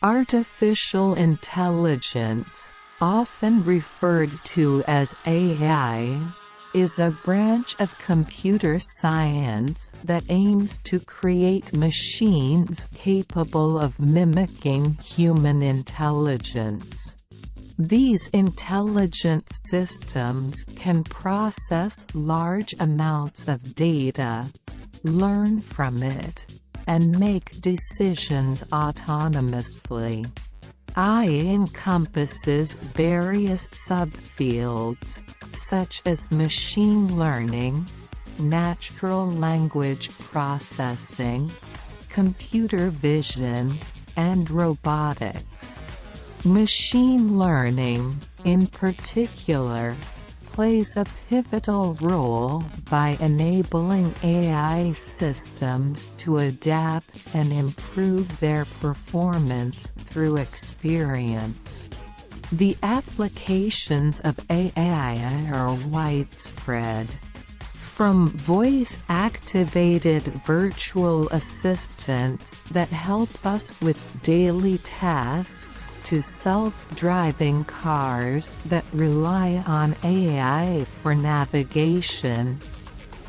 Artificial intelligence, often referred to as AI, is a branch of computer science that aims to create machines capable of mimicking human intelligence. These intelligent systems can process large amounts of data, learn from it, and make decisions autonomously. AI encompasses various subfields, such as machine learning, natural language processing, computer vision, and robotics. Machine learning, in particular, plays a pivotal role by enabling AI systems to adapt and improve their performance through experience. The applications of AI are widespread. From voice-activated virtual assistants that help us with daily tasks to self-driving cars that rely on AI for navigation,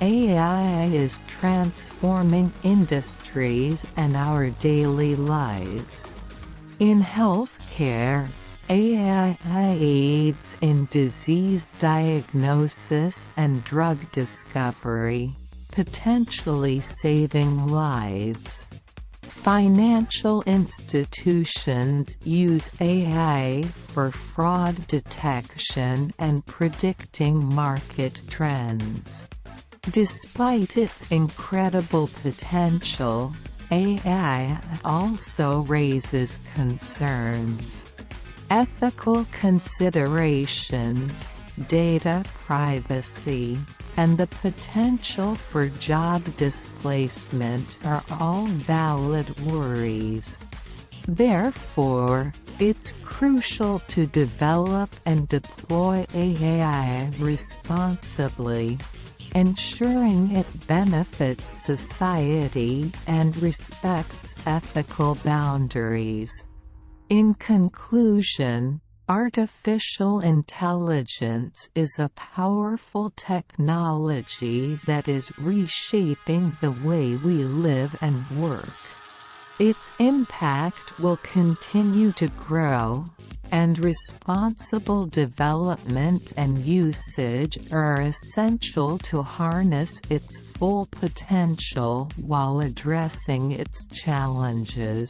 AI is transforming industries and our daily lives. In healthcare, AI aids in disease diagnosis and drug discovery, potentially saving lives. Financial institutions use AI for fraud detection and predicting market trends. Despite its incredible potential, AI also raises concerns. Ethical considerations, data privacy, and the potential for job displacement are all valid worries. Therefore, it's crucial to develop and deploy AI responsibly, ensuring it benefits society and respects ethical boundaries. In conclusion, artificial intelligence is a powerful technology that is reshaping the way we live and work. Its impact will continue to grow, and responsible development and usage are essential to harness its full potential while addressing its challenges.